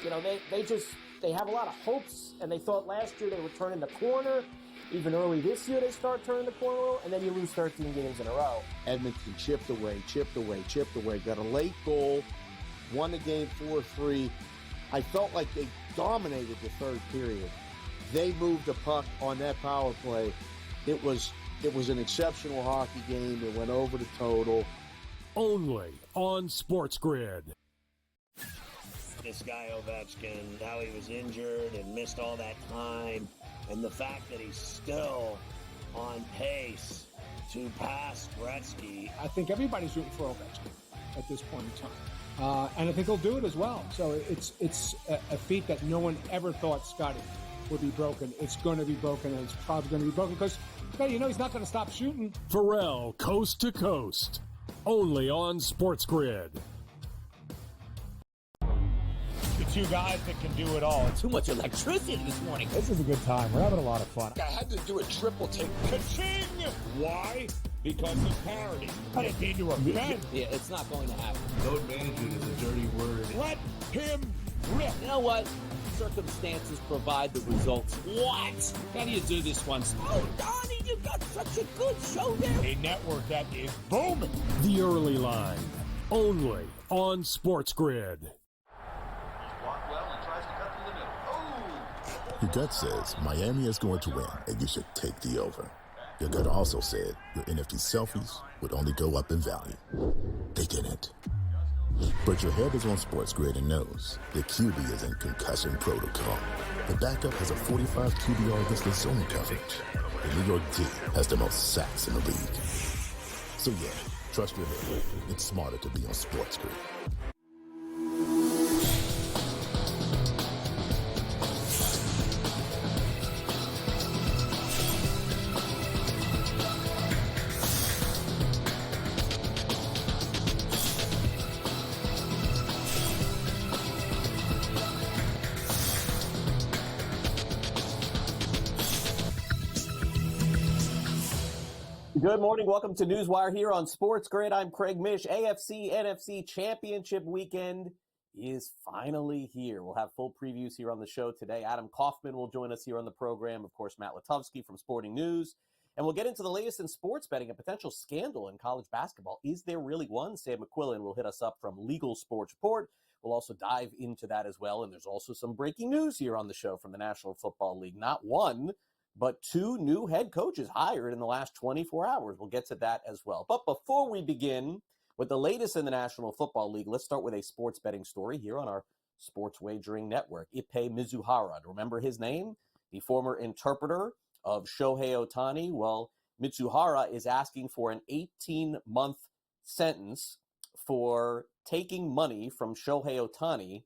they have a lot of hopes, and they thought last year they were turning the corner. Even early this year, they start turning the corner, and then you lose 13 games in a row. Edmonton chipped away, got a late goal, won the game 4-3. I felt like they dominated the third period. They moved the puck on that power play. It was an exceptional hockey game. It went over the total. Only on SportsGrid. This guy Ovechkin, how he was injured and missed all that time, and the fact that he's still on pace to pass Gretzky. I think everybody's rooting for Ovechkin at this point in time, and I think he'll do it as well. So it's a feat that no one ever thought Scotty would be broken. It's going to be broken, and it's probably going to be broken because he's not going to stop shooting. Pharrell, coast to coast, only on SportsGrid. Two guys that can do it all. Too much electricity this morning. This is a good time. We're having a lot of fun. I had to do a triple take. Ka-ching! Why? Because of parity. I didn't mean to offend. Yeah, it's not going to happen. Load management is a dirty word. Let him rip. You know what? Circumstances provide the results. What? How do you do this one? Oh, Donnie, you got such a good show there. A network that is booming. The Early Line, only on SportsGrid. Your gut says Miami is going to win, and you should take the over. Your gut also said your NFT selfies would only go up in value. They didn't. But your head is on SportsGrid and knows the QB is in concussion protocol. The backup has a 45 QBR against the zone coverage. The New York D has the most sacks in the league. So yeah, trust your head. It's smarter to be on SportsGrid. Good morning. Welcome to NewsWire here on SportsGrid. I'm Craig Mish. AFC NFC Championship weekend is finally here. We'll have full previews here on the show today. Adam Kaufman will join us here on the program. Of course, Matt Lutovsky from Sporting News. And we'll get into the latest in sports betting, a potential scandal in college basketball. Is there really one? Sam McQuillan will hit us up from Legal Sports Report. We'll also dive into that as well. And there's also some breaking news here on the show from the National Football League. Not one, but two new head coaches hired in the last 24 hours. We'll get to that as well. But before we begin with the latest in the National Football League, let's start with a sports betting story here on our sports wagering network. Ippei Mizuhara. Remember his name? The former interpreter of Shohei Ohtani. Well, Mitsuhara is asking for an 18-month sentence for taking money from Shohei Ohtani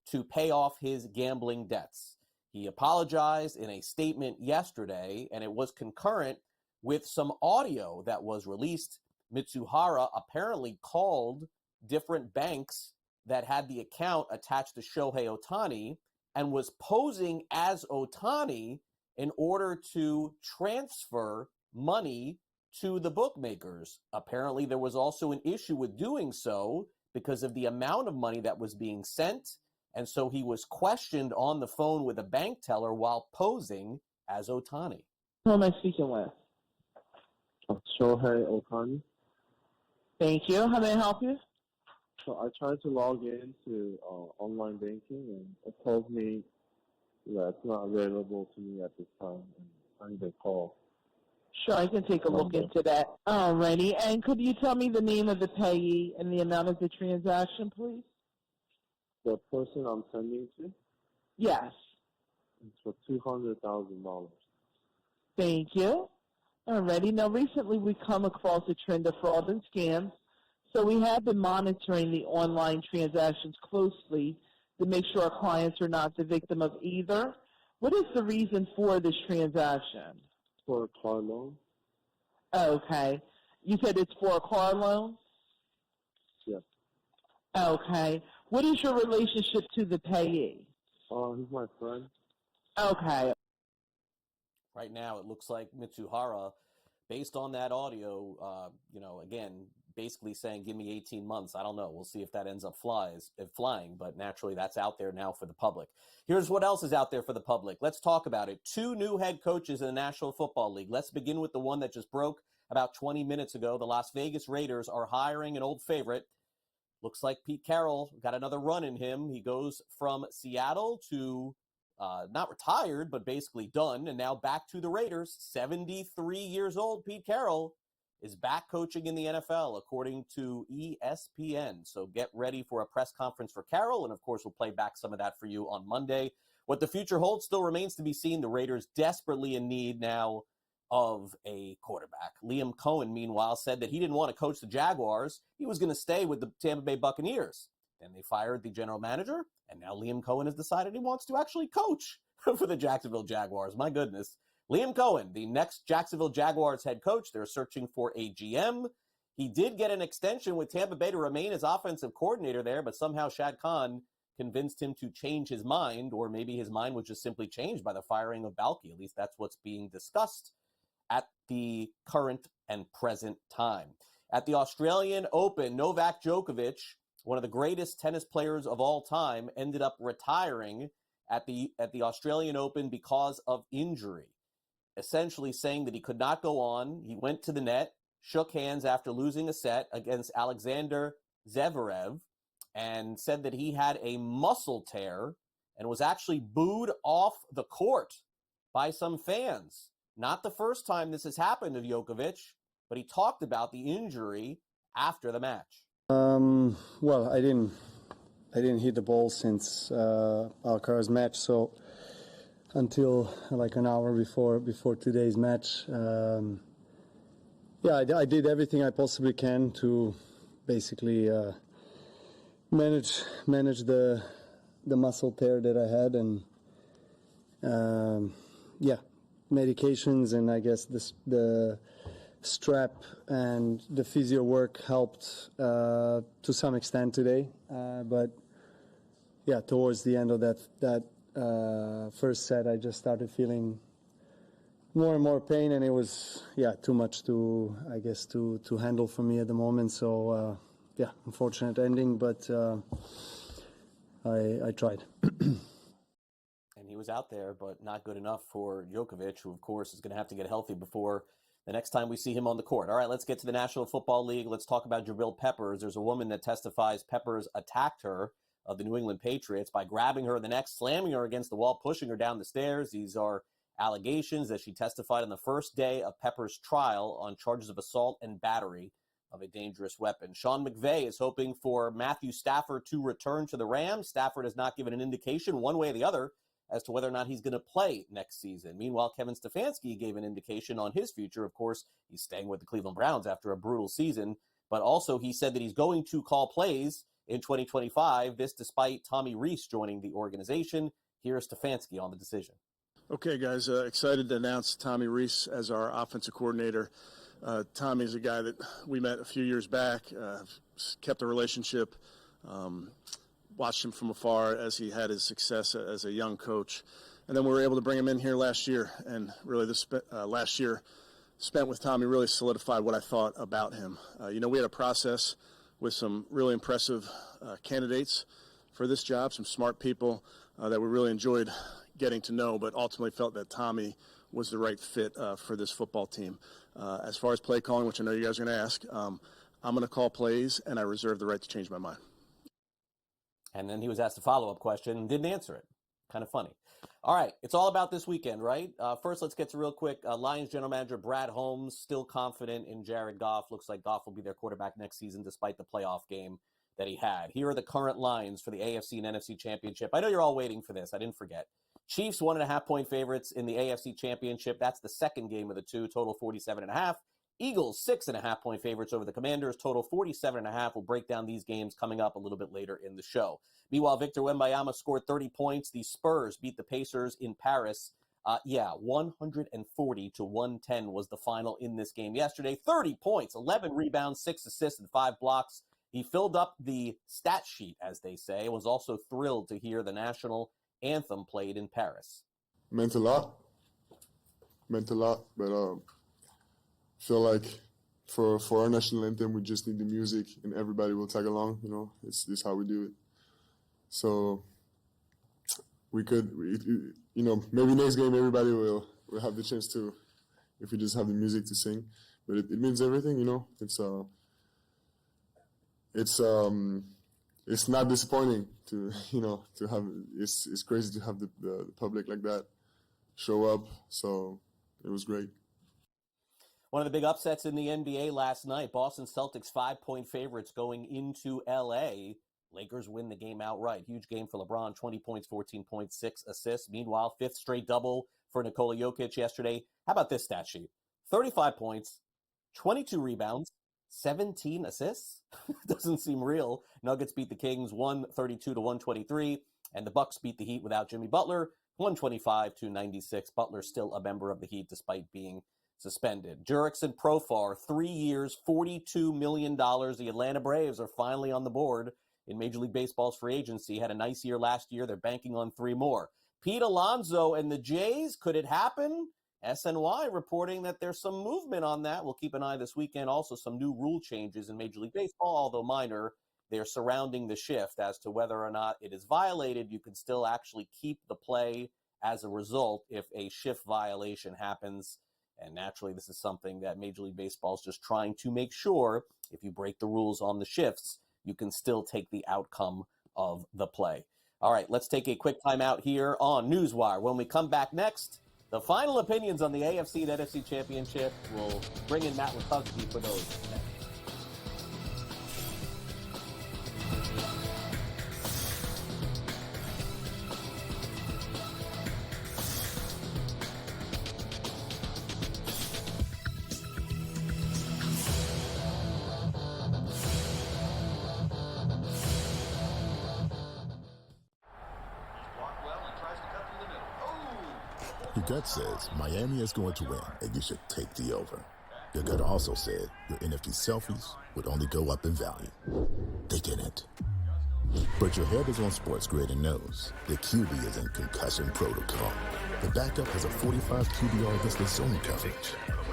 to pay off his gambling debts. He apologized in a statement yesterday, and it was concurrent with some audio that was released. Mitsuhara apparently called different banks that had the account attached to Shohei Ohtani and was posing as Ohtani in order to transfer money to the bookmakers. Apparently, there was also an issue with doing so because of the amount of money that was being sent. And so he was questioned on the phone with a bank teller while posing as Ohtani. Who am I speaking with? Shohei Ohtani. Thank you. How may I help you? So I tried to log into online banking, and it tells me that it's not available to me at this time, and I need a call. Sure, I can take a look into that. Alrighty. And could you tell me the name of the payee and the amount of the transaction, please? The person I'm sending to? Yes. It's for $200,000. Thank you. Alrighty. Now, recently we come across a trend of fraud and scams, so we have been monitoring the online transactions closely to make sure our clients are not the victim of either. What is the reason for this transaction? For a car loan. Okay. You said it's for a car loan? Yes. Okay. What is your relationship to the payee? He's my friend. Okay. Right now, it looks like Mitsuhara, based on that audio, again, basically saying, give me 18 months. I don't know. We'll see if that ends up flying, but naturally that's out there now for the public. Here's what else is out there for the public. Let's talk about it. 2 new head coaches in the National Football League. Let's begin with the one that just broke about 20 minutes ago. The Las Vegas Raiders are hiring an old favorite. Looks like Pete Carroll got another run in him. He goes from Seattle to not retired, but basically done, and now back to the Raiders. 73 years old, Pete Carroll is back coaching in the NFL, according to ESPN. So get ready for a press conference for Carroll, and of course we'll play back some of that for you on Monday. What the future holds still remains to be seen. The Raiders desperately in need now of a quarterback. Liam Cohen, meanwhile, said that he didn't want to coach the Jaguars. He was going to stay with the Tampa Bay Buccaneers. Then they fired the general manager, and now Liam Cohen has decided he wants to actually coach for the Jacksonville Jaguars. My goodness. Liam Cohen, the next Jacksonville Jaguars head coach. They're searching for a GM. He did get an extension with Tampa Bay to remain as offensive coordinator there, but somehow Shad Khan convinced him to change his mind, or maybe his mind was just simply changed by the firing of Balky. At least that's what's being discussed at the current and present time. At the Australian Open, Novak Djokovic, one of the greatest tennis players of all time, ended up retiring at the Australian Open because of injury, essentially saying that he could not go on. He went to the net, shook hands after losing a set against Alexander Zverev, and said that he had a muscle tear and was actually booed off the court by some fans. Not the first time this has happened to Djokovic, but he talked about the injury after the match. Well, I didn't hit the ball since Alcaraz's match, so until like an hour before today's match. I did everything I possibly can to basically manage the muscle tear that I had, and medications, and I guess the strap and the physio work helped to some extent today, but towards the end of that first set, I just started feeling more and more pain, and it was too much to handle for me at the moment. So unfortunate ending, but I tried. And he was out there, but not good enough for Djokovic, who of course is going to have to get healthy before the next time we see him on the court. All right, let's get to the National Football League. Let's talk about Jabril Peppers. There's a woman that testifies Peppers attacked her, of the New England Patriots, by grabbing her in the neck, slamming her against the wall, pushing her down the stairs. These are allegations that she testified on the first day of Peppers' trial on charges of assault and battery of a dangerous weapon. Sean McVay is hoping for Matthew Stafford to return to the Rams. Stafford has not given an indication one way or the other as to whether or not he's going to play next season. Meanwhile, Kevin Stefanski gave an indication on his future. Of course, he's staying with the Cleveland Browns after a brutal season, but also he said that he's going to call plays in 2025, this despite Tommy Rees joining the organization. Here's Stefanski on the decision. Okay, guys, excited to announce Tommy Rees as our offensive coordinator. Tommy's a guy that we met a few years back, kept a relationship, watched him from afar as he had his success as a young coach. And then we were able to bring him in here last year, and really this last year spent with Tommy really solidified what I thought about him. We had a process with some really impressive candidates for this job, some smart people that we really enjoyed getting to know, but ultimately felt that Tommy was the right fit for this football team. As far as play calling, which I know you guys are going to ask, I'm going to call plays, and I reserve the right to change my mind. And then he was asked a follow-up question and didn't answer it. Kind of funny. All right, it's all about this weekend, right? First, let's get to real quick. Lions general manager Brad Holmes still confident in Jared Goff. Looks like Goff will be their quarterback next season despite the playoff game that he had. Here are the current lines for the AFC and NFC championship. I know you're all waiting for this. I didn't forget. Chiefs 1.5-point favorites in the AFC championship. That's the second game of the two, total 47.5. Eagles 6.5-point favorites over the Commanders, total 47.5. We'll break down these games coming up a little bit later in the show. Meanwhile, Victor Wembanyama scored 30 points. The Spurs beat the Pacers in Paris. 140-110 was the final in this game yesterday. 30 points, 11 rebounds, 6 assists, and 5 blocks. He filled up the stat sheet, as they say, and was also thrilled to hear the national anthem played in Paris. Meant a lot, but feel like for our national anthem, we just need the music and everybody will tag along. You know, it's how we do it. So we could, you know, maybe next game everybody will have the chance to, if we just have the music to sing. But it means everything, you know. It's not disappointing to, you know, to have. It's crazy to have the public like that show up. So it was great. One of the big upsets in the NBA last night, Boston Celtics 5-point favorites going into LA. Lakers win the game outright. Huge game for LeBron, 20 points, 14.6 assists. Meanwhile, fifth straight double for Nikola Jokic yesterday. How about this stat sheet? 35 points, 22 rebounds, 17 assists. Doesn't seem real. Nuggets beat the Kings 132-123, and the Bucks beat the Heat without Jimmy Butler 125-96. Butler still a member of the Heat despite being suspended. Jurickson Profar, 3 years, $42 million. The Atlanta Braves are finally on the board in Major League Baseball's free agency. Had a nice year last year. They're banking on 3 more. Pete Alonso and the Jays, could it happen? SNY reporting that there's some movement on that. We'll keep an eye this weekend. Also, some new rule changes in Major League Baseball, although minor. They're surrounding the shift as to whether or not it is violated. You can still actually keep the play as a result if a shift violation happens. And naturally, this is something that Major League Baseball is just trying to make sure if you break the rules on the shifts, you can still take the outcome of the play. All right, let's take a quick timeout here on NewsWire. When we come back next, the final opinions on the AFC and NFC Championship. We'll bring in Matt Lutovsky for those. Your gut says Miami is going to win, and you should take the over. Your gut also said your NFT selfies would only go up in value. They didn't. But your head is on SportsGrid and knows the QB is in concussion protocol. The backup has a 45 QBR against the zone coverage.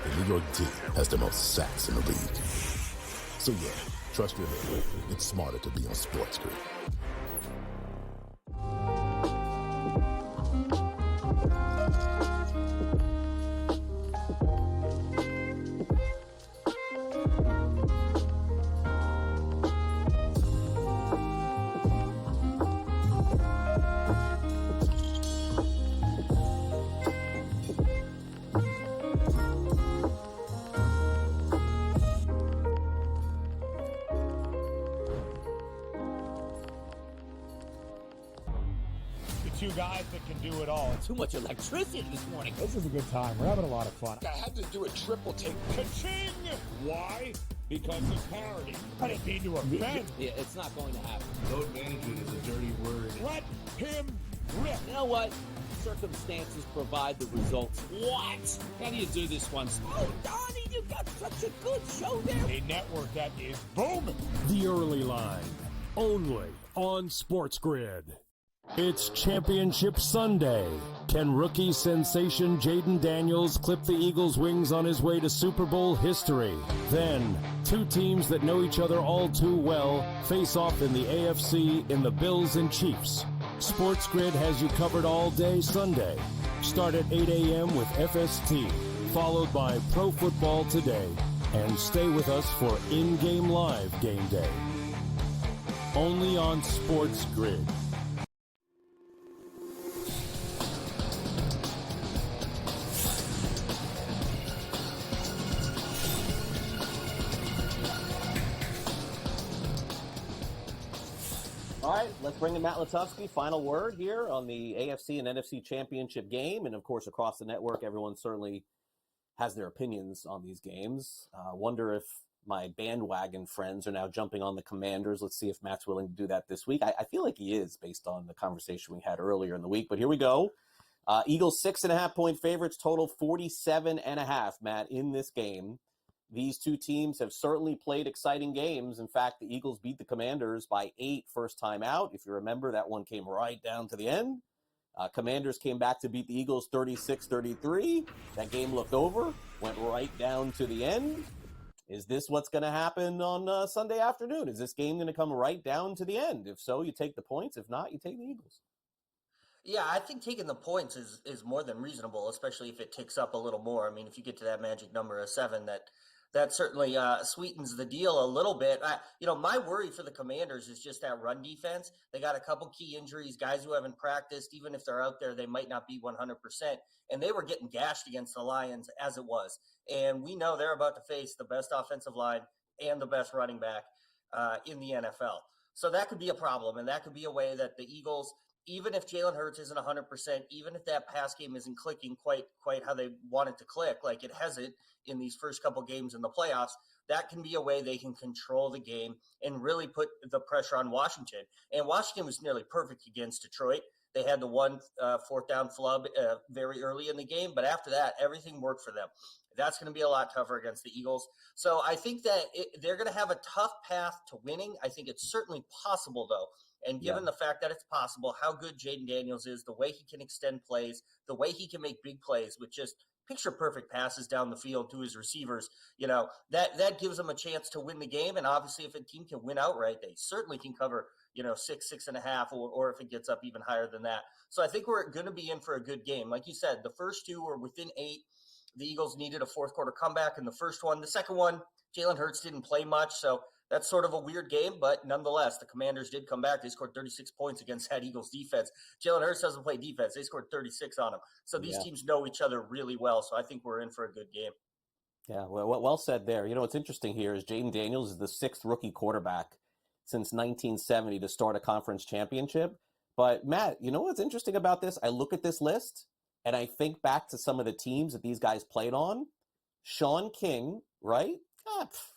The New York D has the most sacks in the league. So yeah, trust your head. It's smarter to be on SportsGrid. Two guys that can do it all. Too much electricity this morning. This is a good time. We're having a lot of fun. I had to do a triple take. Ka-ching! Why? Because of parity. I didn't mean to offend. Yeah, it's not going to happen. Load management is a dirty word. Let him rip. You know what? Circumstances provide the results. What? How do you do this one? Oh, Donnie, you got such a good show there. A network that is booming. The Early Line, only on SportsGrid. It's Championship Sunday. Can rookie sensation Jaden Daniels clip the Eagles' wings on his way to Super Bowl history? Then, two teams that know each other all too well face off in the AFC in the Bills and Chiefs. SportsGrid has you covered all day Sunday. Start at 8 a.m. with FST, followed by Pro Football Today, and stay with us for in-game live game day. Only on SportsGrid. All right, let's bring in Matt Lutovsky. Final word here on the AFC and NFC Championship game. And, of course, across the network, everyone certainly has their opinions on these games. Wonder if my bandwagon friends are now jumping on the Commanders. Let's see if Matt's willing to do that this week. I feel like he is based on the conversation we had earlier in the week. But here we go. Eagles 6.5-point favorites, total 47.5, Matt, in this game. These two teams have certainly played exciting games. In fact, the Eagles beat the Commanders by 8 first time out. If you remember, that one came right down to the end. Commanders came back to beat the Eagles 36-33. That game looked over, went right down to the end. Is this what's going to happen on Sunday afternoon? Is this game going to come right down to the end? If so, you take the points. If not, you take the Eagles. Yeah, I think taking the points is more than reasonable, especially if it ticks up a little more. I mean, if you get to that magic number of 7, that certainly sweetens the deal a little bit. My worry for the Commanders is just that run defense. They got a couple key injuries, guys who haven't practiced. Even if they're out there, they might not be 100%. And they were getting gashed against the Lions as it was. And we know they're about to face the best offensive line and the best running back in the NFL. So that could be a problem, and that could be a way that the Eagles – even if Jalen Hurts isn't 100%, even if that pass game isn't clicking quite how they want it to click, like it hasn't in these first couple games in the playoffs, that can be a way they can control the game and really put the pressure on Washington. And Washington was nearly perfect against Detroit. They had the one fourth down flub very early in the game, but after that, everything worked for them. That's going to be a lot tougher against the Eagles. So I think that they're going to have a tough path to winning. I think it's certainly possible, though. And given the fact that it's possible, how good Jaden Daniels is, the way he can extend plays, the way he can make big plays with just picture-perfect passes down the field to his receivers, that gives them a chance to win the game. And obviously, if a team can win outright, they certainly can cover, 6.5, or if it gets up even higher than that. So I think we're going to be in for a good game. Like you said, the first 2 were within 8. The Eagles needed a fourth-quarter comeback in the first one. The second one, Jalen Hurts didn't play much, so that's sort of a weird game, but nonetheless, the Commanders did come back. They scored 36 points against that Eagles defense. Jalen Hurts doesn't play defense. They scored 36 on him. So these teams know each other really well, so I think we're in for a good game. Yeah, well said there. What's interesting here is Jaden Daniels is the 6th rookie quarterback since 1970 to start a conference championship. But, Matt, you know what's interesting about this? I look at this list, and I think back to some of the teams that these guys played on. Sean King, right?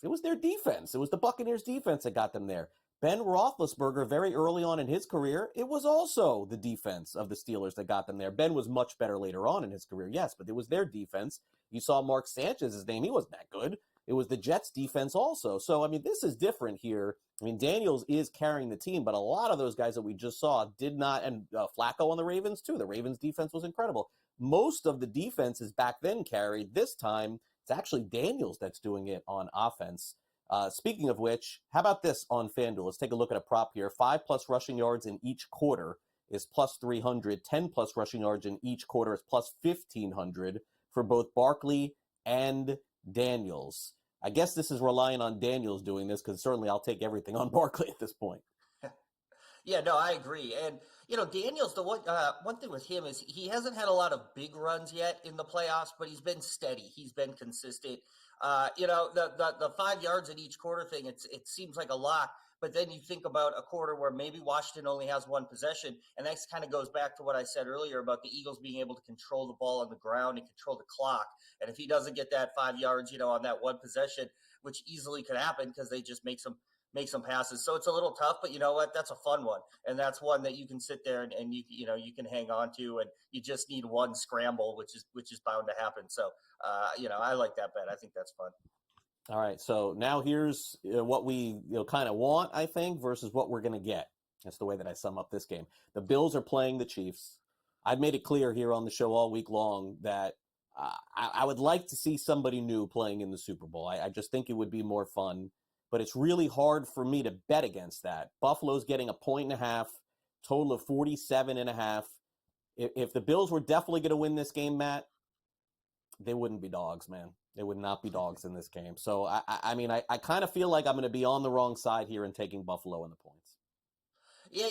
It was their defense. It was the Buccaneers defense that got them there. Ben Roethlisberger, very early on in his career, it was also the defense of the Steelers that got them there. Ben was much better later on in his career, yes, but it was their defense. You saw Mark Sanchez's name. He wasn't that good. It was the Jets defense also. So, this is different here. Daniels is carrying the team, but a lot of those guys that we just saw did not, and Flacco on the Ravens too. The Ravens defense was incredible. Most of the defenses back then carried. This time, it's actually Daniels that's doing it on offense. Speaking of which, how about this on FanDuel? Let's take a look at a prop here. 5+ rushing yards in each quarter is plus 300. 10+ rushing yards in each quarter is plus 1,500 for both Barkley and Daniels. I guess this is relying on Daniels doing this because certainly I'll take everything on Barkley at this point. Yeah, no, I agree. And, Daniels, the one thing with him is he hasn't had a lot of big runs yet in the playoffs, but he's been steady. He's been consistent. The 5 yards in each quarter thing, it seems like a lot, but then you think about a quarter where maybe Washington only has one possession, and that kind of goes back to what I said earlier about the Eagles being able to control the ball on the ground and control the clock. And if he doesn't get that 5 yards, on that one possession, which easily could happen because they just make some passes. So it's a little tough, but you know what? That's a fun one. And that's one that you can sit there and you can hang on to, and you just need one scramble, which is bound to happen. So, I like that bet. I think that's fun. All right. So now here's what we kind of want, I think, versus what we're going to get. That's the way that I sum up this game. The Bills are playing the Chiefs. I've made it clear here on the show all week long that I would like to see somebody new playing in the Super Bowl. I just think it would be more fun. But it's really hard for me to bet against that. Buffalo's getting 1.5, total of 47.5. If the Bills were definitely going to win this game, Matt, they wouldn't be dogs, man. They would not be dogs in this game. So, I kind of feel like I'm going to be on the wrong side here and taking Buffalo in the points. Yeah,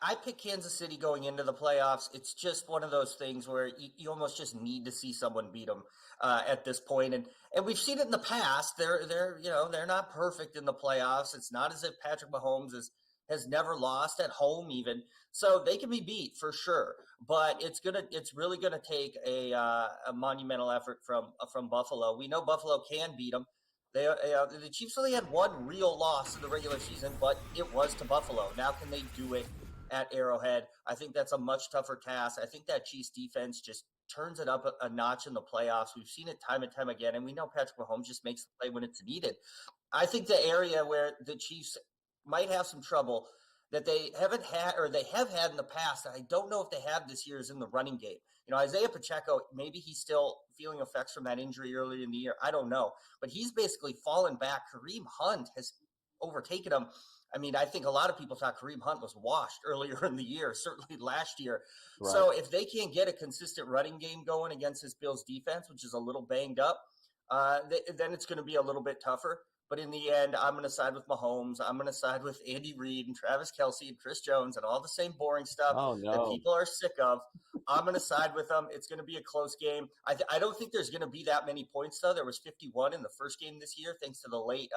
I picked Kansas City going into the playoffs. It's just one of those things where you almost just need to see someone beat them at this point. And we've seen it in the past. They're not perfect in the playoffs. It's not as if Patrick Mahomes has never lost at home even. So they can be beat for sure. But it's really gonna take a monumental effort from Buffalo. We know Buffalo can beat them. The Chiefs only had one real loss in the regular season, but it was to Buffalo. Now can they do it at Arrowhead? I think that's a much tougher task. I think that Chiefs defense just turns it up a notch in the playoffs. We've seen it time and time again, and we know Patrick Mahomes just makes the play when it's needed. I think the area where the Chiefs might have some trouble that they haven't had, or they have had in the past, and I don't know if they have this year, is in the running game. Isaiah Pacheco, maybe he's still feeling effects from that injury earlier in the year. I don't know. But he's basically fallen back. Kareem Hunt has overtaken him. I think a lot of people thought Kareem Hunt was washed earlier in the year, certainly last year. Right. So if they can't get a consistent running game going against this Bills defense, which is a little banged up, then it's going to be a little bit tougher. But in the end, I'm going to side with Mahomes. I'm going to side with Andy Reid and Travis Kelce and Chris Jones and all the same boring stuff that people are sick of. I'm going to side with them. It's going to be a close game. I don't think there's going to be that many points, though. There was 51 in the first game this year, thanks to the late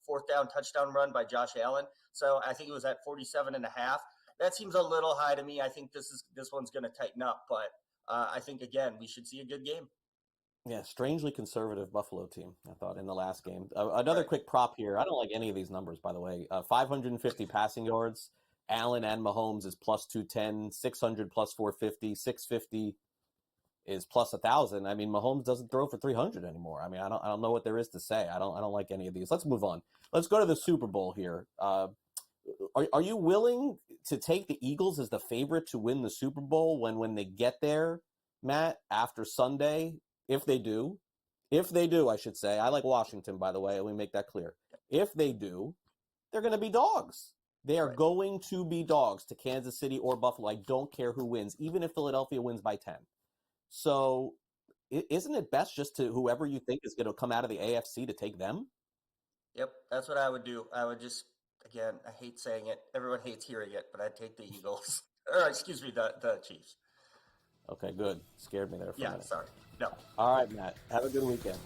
fourth down touchdown run by Josh Allen. So I think it was at 47.5. That seems a little high to me. I think this one's going to tighten up. But I think, again, we should see a good game. Yeah, strangely conservative Buffalo team, I thought, in the last game. Another quick prop here. I don't like any of these numbers, by the way. 550 passing yards. Allen and Mahomes is plus 210. 600 plus 450. 650 is plus 1,000. Mahomes doesn't throw for 300 anymore. I don't know what there is to say. I don't like any of these. Let's move on. Let's go to the Super Bowl here. Are you willing to take the Eagles as the favorite to win the Super Bowl when they get there, Matt, after Sunday? If they do, I should say. I like Washington, by the way. Let me make that clear. If they do, they're going to be dogs. They are going to be dogs to Kansas City or Buffalo. I don't care who wins, even if Philadelphia wins by 10. So isn't it best just to whoever you think is going to come out of the AFC to take them? Yep, that's what I would do. I would just, again, I hate saying it. Everyone hates hearing it, but I'd take the Eagles. Or, excuse me, the Chiefs. Okay, good. Scared me there for a minute. Sorry. No. All right, Matt. Have a good weekend.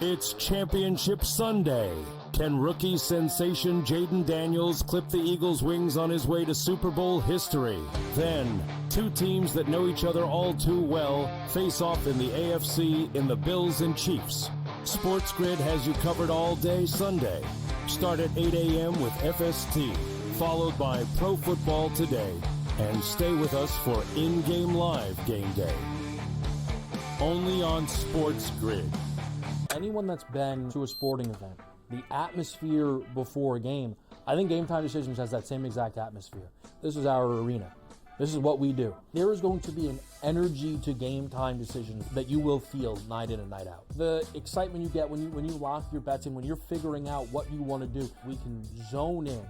It's Championship Sunday. Can rookie sensation Jaden Daniels clip the Eagles' wings on his way to Super Bowl history? Then, two teams that know each other all too well face off in the AFC in the Bills and Chiefs. SportsGrid has you covered all day Sunday. Start at 8 a.m. with FST, followed by Pro Football Today, and stay with us for in-game live game day. Only on SportsGrid. Anyone that's been to a sporting event, the atmosphere before a game, I think Game Time Decisions has that same exact atmosphere. This is our arena. This is what we do. There is going to be an energy to Game Time Decisions that you will feel night in and night out. The excitement you get when you lock your bets in, when you're figuring out what you want to do, we can zone in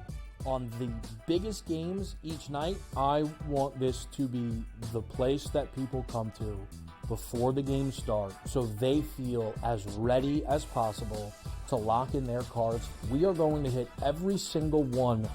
on the biggest games each night. I want this to be the place that people come to before the game starts so they feel as ready as possible to lock in their cards. We are going to hit every single one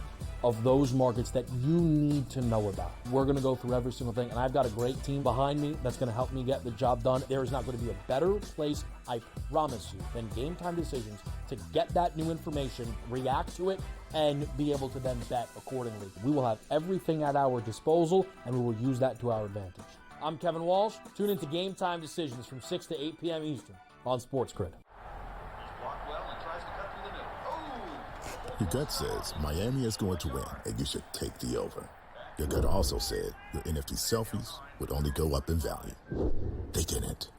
of those markets that you need to know about. We're going to go through every single thing, and I've got a great team behind me that's going to help me get the job done. There is not going to be a better place, I promise you, than Game Time Decisions to get that new information, react to it, and be able to then bet accordingly. We will have everything at our disposal, and we will use that to our advantage. I'm Kevin Walsh. Tune into Game Time Decisions from 6 to 8 p.m. Eastern on SportsGrid. Your gut says Miami is going to win, and you should take the over. Your gut also said your NFT selfies would only go up in value. They didn't.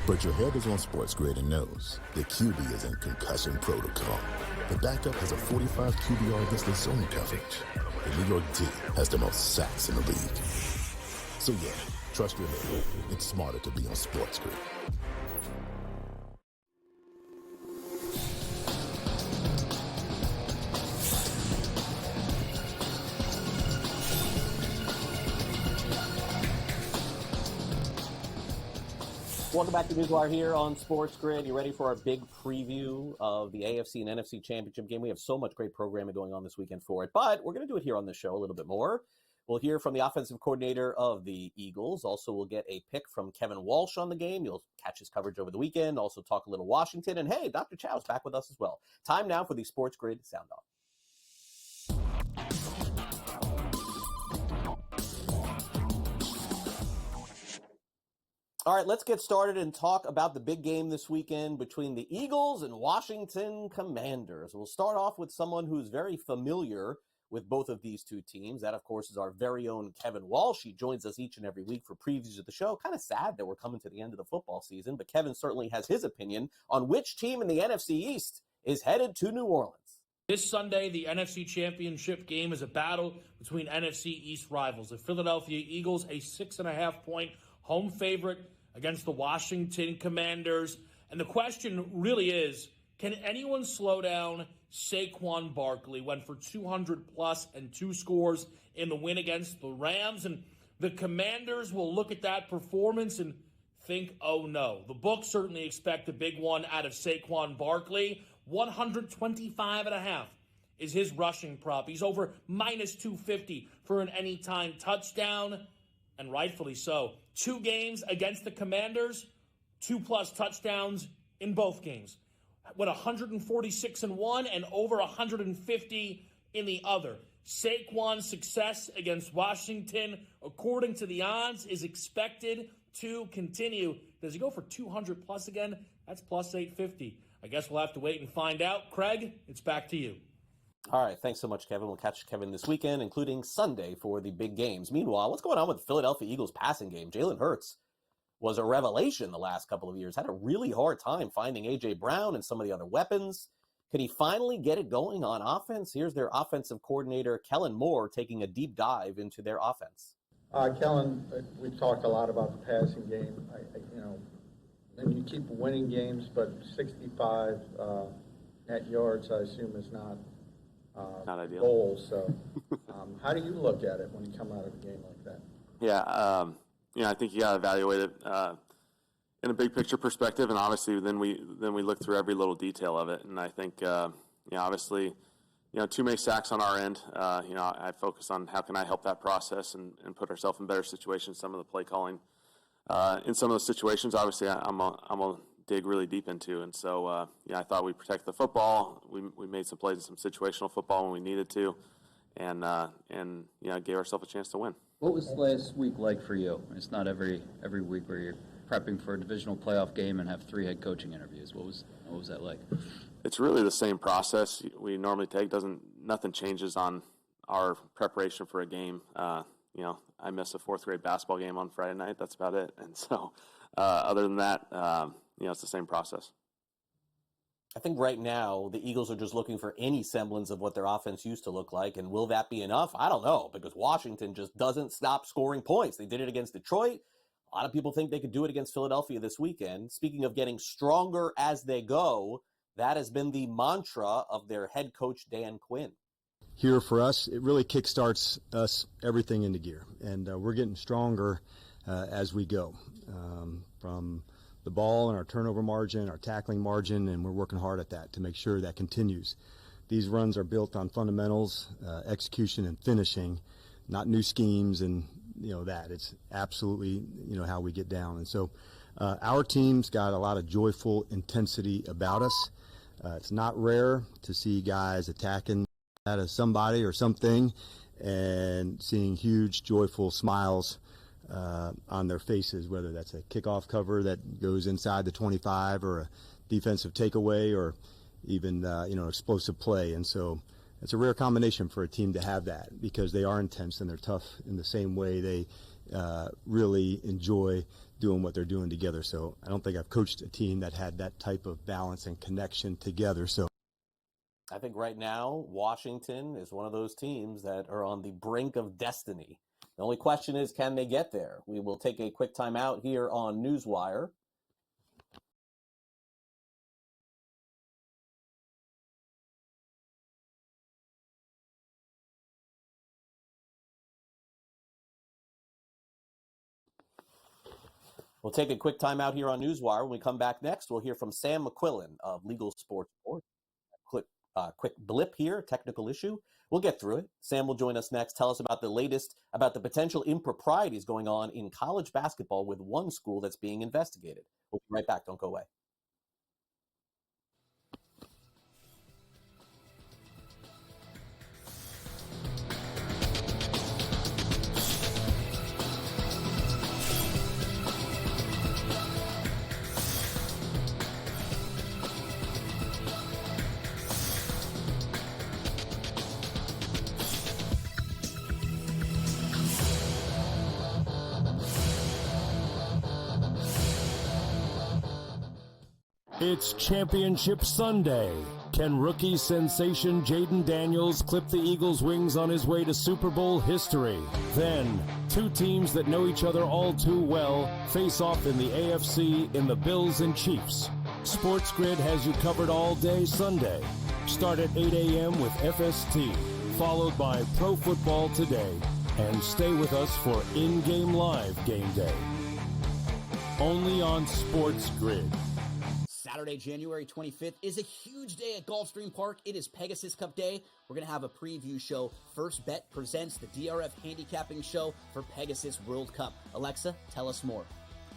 But your head is on SportsGrid and knows the QB is in concussion protocol. The backup has a 45 QBR against the zone coverage. The New York D has the most sacks in the league. So yeah, trust your head. It's smarter to be on SportsGrid. Welcome back to NewsWire here on SportsGrid. You ready for our big preview of the AFC and NFC Championship game? We have so much great programming going on this weekend for it, but we're going to do it here on the show a little bit more. We'll hear from the offensive coordinator of the Eagles. Also, we'll get a pick from Kevin Walsh on the game. You'll catch his coverage over the weekend. Also talk a little Washington. And hey, Dr. Chow's back with us as well. Time now for the SportsGrid Sound Off. All right, let's get started and talk about the big game this weekend between the Eagles and Washington Commanders. We'll start off with someone who's very familiar with both of these two teams. That, of course, is our very own Kevin Walsh. He joins us each and every week for previews of the show. Kind of sad that we're coming to the end of the football season, but Kevin certainly has his opinion on which team in the NFC East is headed to New Orleans. This Sunday, the NFC Championship game is a battle between NFC East rivals. The Philadelphia Eagles, a 6.5-point home favorite against the Washington Commanders. And the question really is, can anyone slow down Saquon Barkley? Went for 200-plus and 2 scores in the win against the Rams. And the Commanders will look at that performance and think, oh no. The books certainly expect a big one out of Saquon Barkley. 125.5 is his rushing prop. He's over minus 250 for an anytime touchdown, and rightfully so. 2 games against the Commanders, 2+ touchdowns in both games. With 146 in one and over 150 in the other. Saquon's success against Washington, according to the odds, is expected to continue. Does he go for 200+ again? That's plus 850. I guess we'll have to wait and find out. Craig, it's back to you. All right, thanks so much, Kevin. We'll catch Kevin this weekend, including Sunday for the big games. Meanwhile, what's going on with the Philadelphia Eagles passing game? Jalen Hurts was a revelation the last couple of years. Had a really hard time finding A.J. Brown and some of the other weapons. Could he finally get it going on offense? Here's their offensive coordinator, Kellen Moore, taking a deep dive into their offense. Kellen, we've talked a lot about the passing game. And you keep winning games, but 65 net yards, I assume, is not ideal. Goal. So, how do you look at it when you come out of a game like that? Yeah, I think you got to evaluate it in a big picture perspective, and obviously then we look through every little detail of it. And I think obviously, too many sacks on our end. I focus on how can I help that process and put ourselves in better situations. Some of the play calling. In some of those situations, obviously, I'm gonna dig really deep into, and so I thought we'd protect the football. We made some plays in some situational football when we needed to, and gave ourselves a chance to win. What was last week like for you? It's not every week where you're prepping for a divisional playoff game and have 3 head coaching interviews. What was that like? It's really the same process we normally take. Nothing changes on our preparation for a game. I missed a 4th grade basketball game on Friday night. That's about it. And so other than that, it's the same process. I think right now the Eagles are just looking for any semblance of what their offense used to look like. And will that be enough? I don't know, because Washington just doesn't stop scoring points. They did it against Detroit. A lot of people think they could do it against Philadelphia this weekend. Speaking of getting stronger as they go, that has been the mantra of their head coach, Dan Quinn. Here for us, it really kickstarts us everything into gear, and we're getting stronger as we go, from the ball and our turnover margin, our tackling margin, and we're working hard at that to make sure that continues. These runs are built on fundamentals, execution and finishing, not new schemes and that. It's absolutely how we get down, and so our team's got a lot of joyful intensity about us. It's not rare to see guys attacking out of somebody or something and seeing huge joyful smiles on their faces, whether that's a kickoff cover that goes inside the 25 or a defensive takeaway or even explosive play. And so it's a rare combination for a team to have that, because they are intense and they're tough in the same way they really enjoy doing what they're doing together. So I don't think I've coached a team that had that type of balance and connection together. So I think right now, Washington is one of those teams that are on the brink of destiny. The only question is, can they get there? We will take a quick time out here on NewsWire. We'll take a quick time out here on NewsWire. When we come back next, we'll hear from Sam McQuillan of Legal Sports Report. Quick blip here, technical issue. We'll get through it. Sam will join us next. Tell us about the latest, about the potential improprieties going on in college basketball with one school that's being investigated. We'll be right back. Don't go away. It's Championship Sunday. Can rookie sensation Jaden Daniels clip the Eagles' wings on his way to Super Bowl history? Then, two teams that know each other all too well face off in the AFC in the Bills and Chiefs. SportsGrid has you covered all day Sunday. Start at 8 a.m. with FST, followed by Pro Football Today, and stay with us for in-game live game day. Only on SportsGrid. Saturday, January 25th is a huge day at Gulfstream Park. It is Pegasus Cup Day. We're going to have a preview show. First Bet presents the DRF handicapping show for Pegasus World Cup. Alexa, tell us more.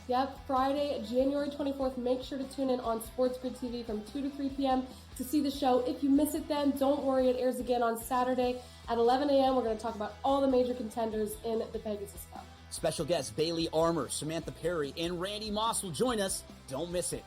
Yep, Friday, January 24th. Make sure to tune in on SportsGrid TV from 2 to 3 p.m. to see the show. If you miss it then, don't worry. It airs again on Saturday at 11 a.m. We're going to talk about all the major contenders in the Pegasus Cup. Special guests Bailey Armour, Samantha Perry, and Randy Moss will join us. Don't miss it.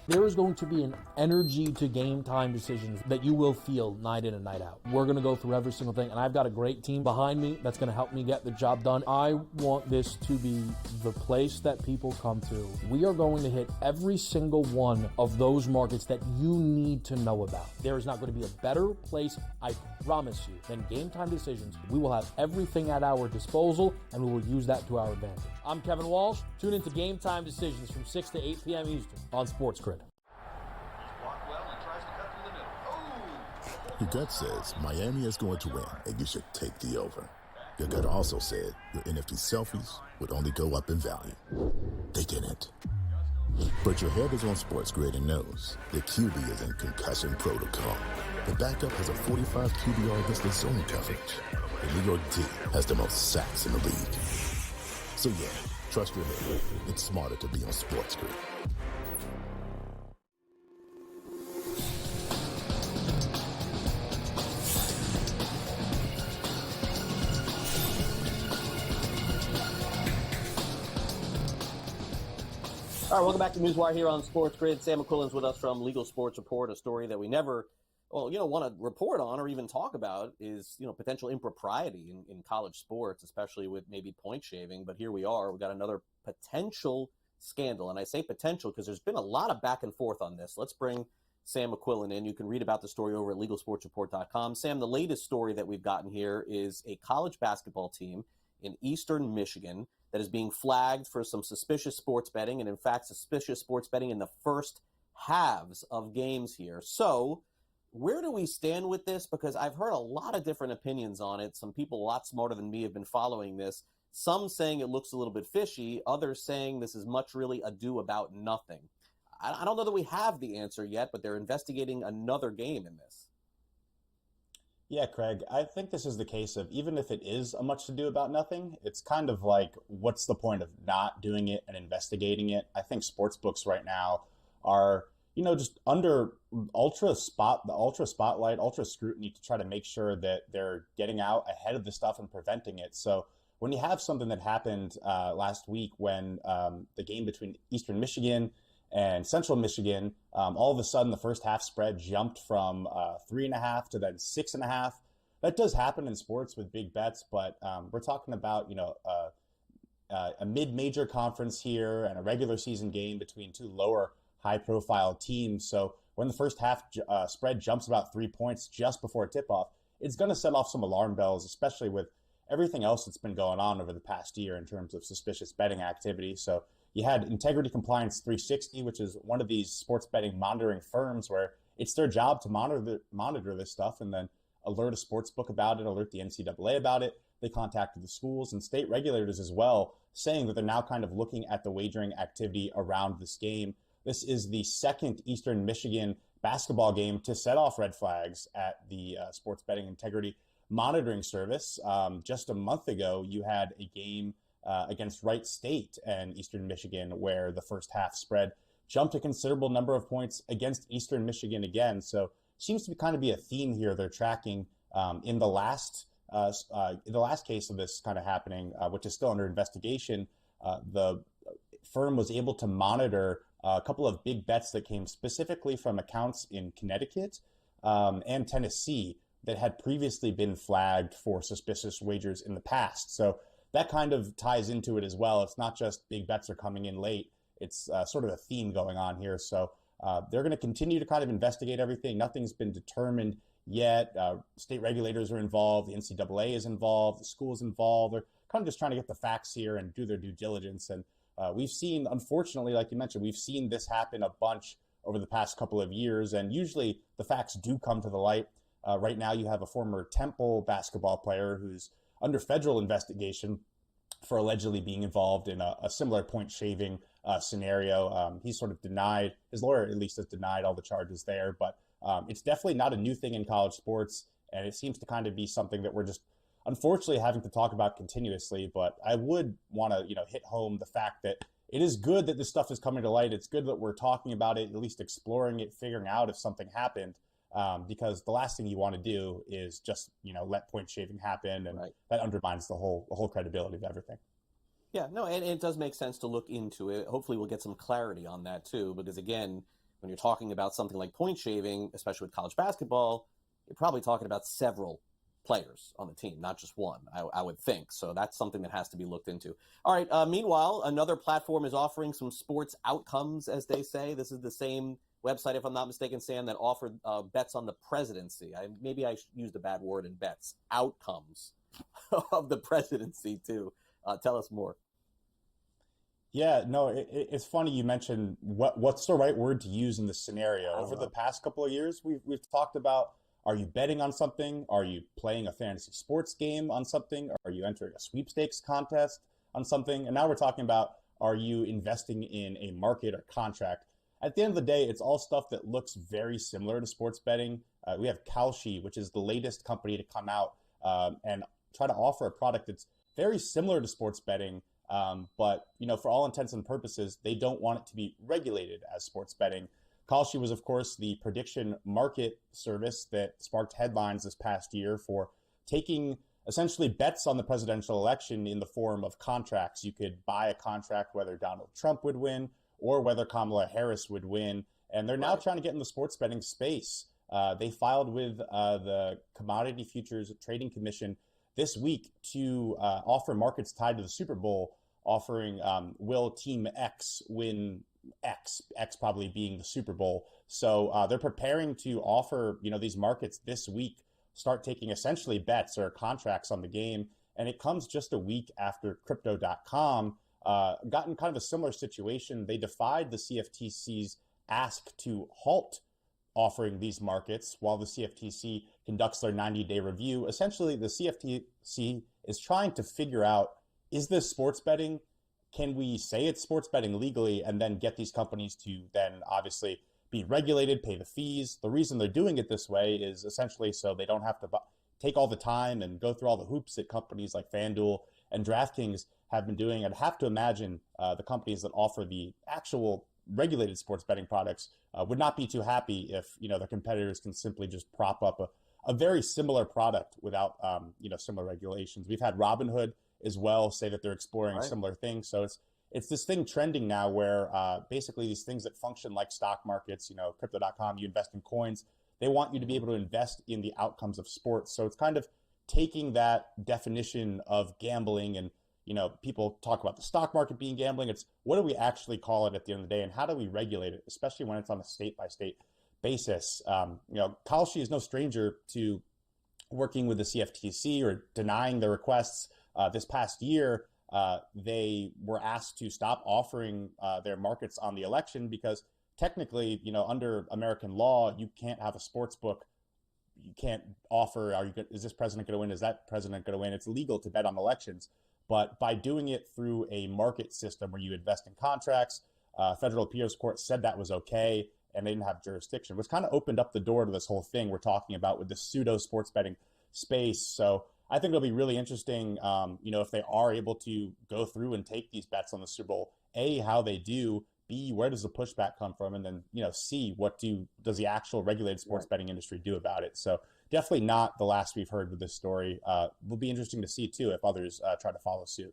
There is going to be an energy to game time decisions that you will feel night in and night out. We're going to go through every single thing, and I've got a great team behind me that's going to help me get the job done. I want this to be the place that people come to. We are going to hit every single one of those markets that you need to know about. There is not going to be a better place, I promise you, than game time decisions. We will have everything at our disposal, and we will use that to our advantage. I'm Kevin Walsh. Tune into Game Time Decisions from 6 to 8 p.m. Eastern on SportsGrid. Your gut says Miami is going to win, and you should take the over. Your gut also said your NFT selfies would only go up in value. They didn't. But your head is on SportsGrid and knows the QB is in concussion protocol. The backup has a 45 QBR against the zone coverage. The New York D has the most sacks in the league. So yeah, trust your head. It's smarter to be on SportsGrid. All right, welcome back to NewsWire here on SportsGrid. Sam McQuillan's with us from Legal Sports Report. A story that we never, want to report on or even talk about is, potential impropriety in college sports, especially with maybe point shaving. But here we are. We've got another potential scandal. And I say potential because there's been a lot of back and forth on this. Let's bring Sam McQuillan in. You can read about the story over at LegalSportsReport.com. Sam, the latest story that we've gotten here is a college basketball team in Eastern Michigan that is being flagged for some suspicious sports betting, and in fact, suspicious sports betting in the first halves of games here. So where do we stand with this? Because I've heard a lot of different opinions on it. Some people a lot smarter than me have been following this. Some saying it looks a little bit fishy, others saying this is much really ado about nothing. I don't know that we have the answer yet, but they're investigating another game in this. Yeah, Craig, I think this is the case of even if it is a much to do about nothing, it's kind of like, what's the point of not doing it and investigating it? I think sports books right now are, just under ultra spotlight, ultra scrutiny to try to make sure that they're getting out ahead of the stuff and preventing it. So when you have something that happened last week when the game between Eastern Michigan and Central Michigan, all of a sudden the first half spread jumped from 3.5 to then 6.5. That does happen in sports with big bets, but we're talking about a mid-major conference here and a regular season game between two lower high-profile teams. So when the first half spread jumps about 3 points just before tip-off, it's going to set off some alarm bells, especially with everything else that's been going on over the past year in terms of suspicious betting activity. So you had Integrity Compliance 360, which is one of these sports betting monitoring firms where it's their job to monitor this stuff and then alert a sports book about it, alert the NCAA about it. They contacted the schools and state regulators as well, saying that they're now kind of looking at the wagering activity around this game. This is the second Eastern Michigan basketball game to set off red flags at the Sports Betting Integrity Monitoring Service. Just a month ago, you had a game against Wright State and Eastern Michigan, where the first half spread jumped a considerable number of points against Eastern Michigan again. So seems to kind of be a theme here they're tracking in the last case of this kind of happening, which is still under investigation. The firm was able to monitor a couple of big bets that came specifically from accounts in Connecticut and Tennessee that had previously been flagged for suspicious wagers in the past. So that kind of ties into it as well. It's not just big bets are coming in late. It's sort of a theme going on here. So They're going to continue to kind of investigate everything. Nothing's been determined yet. State regulators are involved. The NCAA is involved. The school's involved. They're kind of just trying to get the facts here and do their due diligence. And we've seen, unfortunately, like you mentioned, we've seen this happen a bunch over the past couple of years. And usually the facts do come to the light. Right now you have a former Temple basketball player who's under federal investigation for allegedly being involved in a similar point shaving scenario. He's sort of denied, his lawyer at least has denied all the charges there, but it's definitely not a new thing in college sports. And it seems to kind of be something that we're just unfortunately having to talk about continuously. But I would want to, hit home the fact that it is good that this stuff is coming to light. It's good that we're talking about it, at least exploring it, figuring out if something happened. Because the last thing you want to do is just, let point shaving happen, and that undermines the whole credibility of everything. Yeah, no, and it does make sense to look into it. Hopefully we'll get some clarity on that too, because again, when you're talking about something like point shaving, especially with college basketball, you're probably talking about several players on the team, not just one, I would think. So that's something that has to be looked into. All right, meanwhile, another platform is offering some sports outcomes, as they say. This is the same website, if I'm not mistaken, Sam, that offered bets on the presidency. Maybe I used a bad word in bets. Outcomes of the presidency, too. Tell us more. Yeah, no, it's funny you mentioned what's the right word to use in this scenario. Over the past couple of years, we've talked about, are you betting on something? Are you playing a fantasy sports game on something? Are you entering a sweepstakes contest on something? And now we're talking about, are you investing in a market or contract? At the end of the day, it's all stuff that looks very similar to sports betting. We have Kalshi, which is the latest company to come out and try to offer a product that's very similar to sports betting. But, for all intents and purposes, they don't want it to be regulated as sports betting. Kalshi was, of course, the prediction market service that sparked headlines this past year for taking essentially bets on the presidential election in the form of contracts. You could buy a contract whether Donald Trump would win or whether Kamala Harris would win. And they're now trying to get in the sports betting space. They filed with the Commodity Futures Trading Commission this week to offer markets tied to the Super Bowl, offering will Team X win X probably being the Super Bowl. So they're preparing to offer, these markets this week, start taking essentially bets or contracts on the game. And it comes just a week after Crypto.com got in kind of a similar situation. They defied the CFTC's ask to halt offering these markets while the CFTC conducts their 90-day review. Essentially, the CFTC is trying to figure out, is this sports betting? Can we say it's sports betting legally and then get these companies to then obviously be regulated, pay the fees? The reason they're doing it this way is essentially so they don't have to take all the time and go through all the hoops that companies like FanDuel and DraftKings have been doing. I'd have to imagine the companies that offer the actual regulated sports betting products would not be too happy if their competitors can simply just prop up a very similar product without similar regulations. We've had Robinhood as well say that they're exploring similar things. So it's this thing trending now where basically these things that function like stock markets, Crypto.com, you invest in coins, they want you to be able to invest in the outcomes of sports. So it's kind of taking that definition of gambling and people talk about the stock market being gambling. It's what do we actually call it at the end of the day, and how do we regulate it, especially when it's on a state-by-state basis? Kalshi is no stranger to working with the CFTC or denying their requests. This past year, they were asked to stop offering their markets on the election because technically, under American law, you can't have a sports book. You can't offer, is this president going to win? Is that president going to win? It's legal to bet on elections. But by doing it through a market system where you invest in contracts, federal appeals court said that was okay, and they didn't have jurisdiction, which kind of opened up the door to this whole thing we're talking about with the pseudo sports betting space. So I think it'll be really interesting, if they are able to go through and take these bets on the Super Bowl, A, how they do, B, where does the pushback come from, and then, C, what does the actual regulated sports betting industry do about it? So definitely not the last we've heard with this story. Will be interesting to see, too, if others try to follow suit.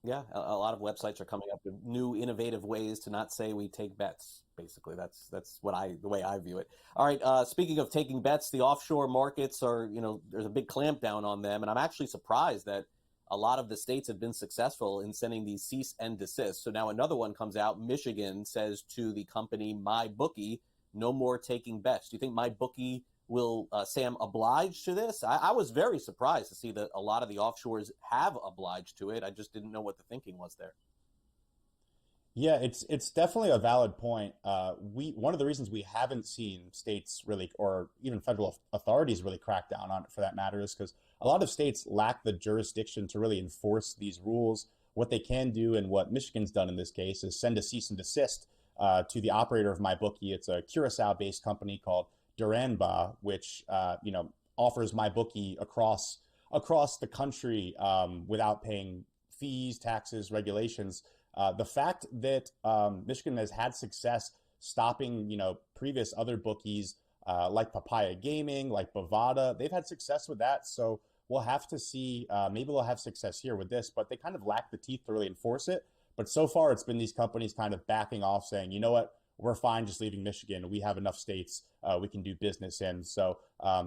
Yeah, a lot of websites are coming up with new innovative ways to not say we take bets. Basically, that's the way I view it. All right. Speaking of taking bets, the offshore markets are, there's a big clampdown on them, and I'm actually surprised that a lot of the states have been successful in sending these cease and desist. So now another one comes out. Michigan says to the company MyBookie, no more taking bets. Do you think MyBookie will, Sam, oblige to this? I was very surprised to see that a lot of the offshores have obliged to it. I just didn't know what the thinking was there. Yeah, it's definitely a valid point. One of the reasons we haven't seen states really, or even federal authorities really crack down on it for that matter, is because a lot of states lack the jurisdiction to really enforce these rules. What they can do, and what Michigan's done in this case, is send a cease and desist to the operator of MyBookie. It's a Curacao-based company called Duranba, which offers MyBookie across the country without paying fees, taxes, regulations. The fact that Michigan has had success stopping, previous other bookies like Papaya Gaming, like Bovada, they've had success with that. So we'll have to see. Maybe they'll have success here with this, but they kind of lack the teeth to really enforce it. But so far, it's been these companies kind of backing off, saying, you know what, we're fine just leaving Michigan. We have enough states we can do business in. So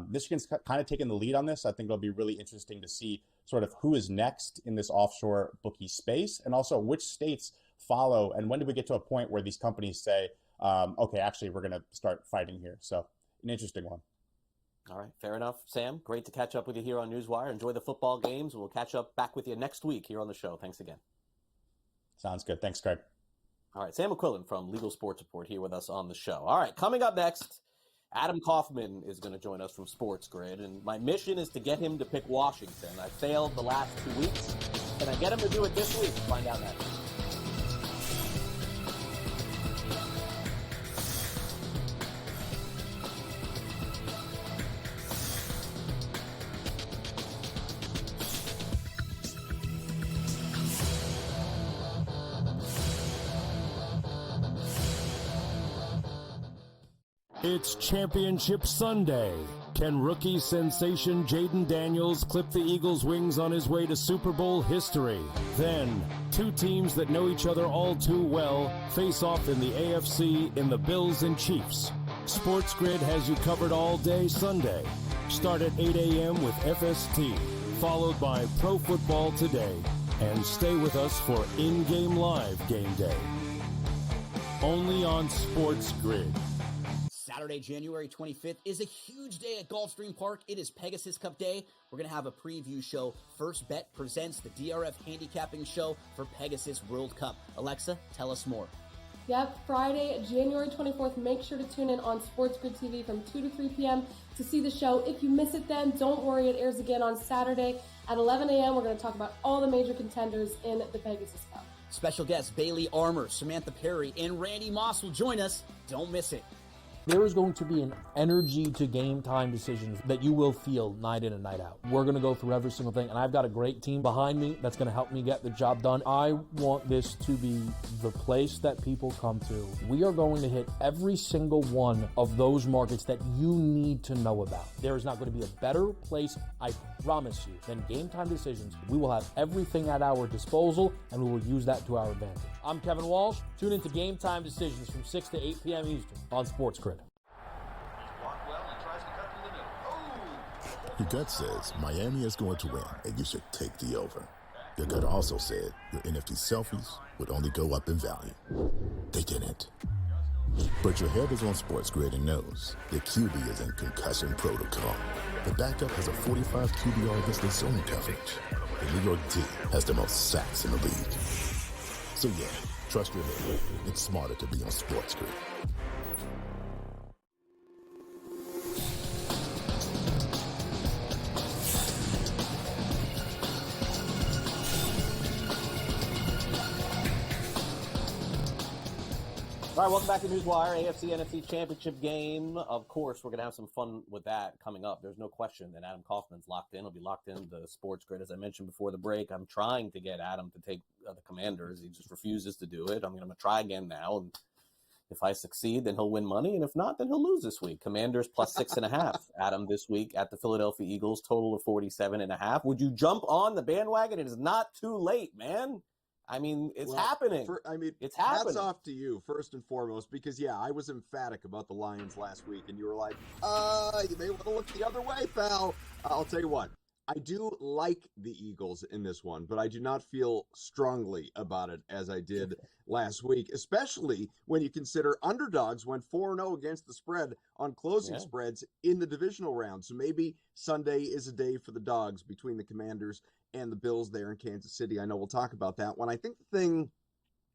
Michigan's kind of taking the lead on this. I think it'll be really interesting to see sort of who is next in this offshore bookie space, and also which states follow, and when do we get to a point where these companies say, okay, actually, we're going to start fighting here. So an interesting one. All right, fair enough. Sam, great to catch up with you here on NewsWire. Enjoy the football games. We'll catch up back with you next week here on the show. Thanks again. Sounds good. Thanks, Craig. All right, Sam McQuillan from Legal Sports Report here with us on the show. All right, coming up next, Adam Kaufman is going to join us from SportsGrid, and my mission is to get him to pick Washington. I failed the last 2 weeks. Can I get him to do it this week? Find out next. It's Championship Sunday. Can rookie sensation Jaden Daniels clip the Eagles' wings on his way to Super Bowl history? Then, two teams that know each other all too well face off in the AFC in the Bills and Chiefs. SportsGrid has you covered all day Sunday. Start at 8 a.m. with FST, followed by Pro Football Today, and stay with us for in-game live game day. Only on SportsGrid. Saturday, January 25th is a huge day at Gulfstream Park. It is Pegasus Cup Day. We're going to have a preview show. First Bet presents the DRF handicapping show for Pegasus World Cup. Alexa, tell us more. Yep, Friday, January 24th. Make sure to tune in on SportsGrid TV from 2 to 3 p.m. to see the show. If you miss it then, don't worry. It airs again on Saturday at 11 a.m. We're going to talk about all the major contenders in the Pegasus Cup. Special guests Bailey Armour, Samantha Perry, and Randy Moss will join us. Don't miss it. There is going to be an energy to game time decisions that you will feel night in and night out. We're going to go through every single thing, and I've got a great team behind me that's going to help me get the job done. I want this to be the place that people come to. We are going to hit every single one of those markets that you need to know about. There is not going to be a better place, I promise you, than Game Time Decisions. We will have everything at our disposal, and we will use that to our advantage. I'm Kevin Walsh. Tune into Game Time Decisions from 6 to 8 p.m. Eastern on SportsGrid. Your gut says Miami is going to win, and you should take the over. Your gut also said your NFT selfies would only go up in value. They didn't. But your head is on SportsGrid and knows the QB is in concussion protocol. The backup has a 45 QBR against the zone coverage. The New York D has the most sacks in the league. So yeah, trust your head. It's smarter to be on SportsGrid. All right, welcome back to NewsWire, AFC NFC Championship game. Of course, we're going to have some fun with that coming up. There's no question that Adam Kaufman's locked in. He'll be locked in the SportsGrid, as I mentioned before the break. I'm trying to get Adam to take the Commanders. He just refuses to do it. I'm going to try again now, and if I succeed, then he'll win money, and if not, then he'll lose this week. Commanders plus 6.5. Adam this week at the Philadelphia Eagles, total of 47.5. Would you jump on the bandwagon? It is not too late, man. I mean, it's happening. It's happening. Hats off to you, first and foremost, because, yeah, I was emphatic about the Lions last week, and you were like, you may want to look the other way, pal. I'll tell you what, I do like the Eagles in this one, but I do not feel strongly about it as I did last week, especially when you consider underdogs went 4-0 against the spread on closing spreads in the divisional round. So maybe Sunday is a day for the dogs between the Commanders and the Bills there in Kansas City. I know we'll talk about that one. I think the thing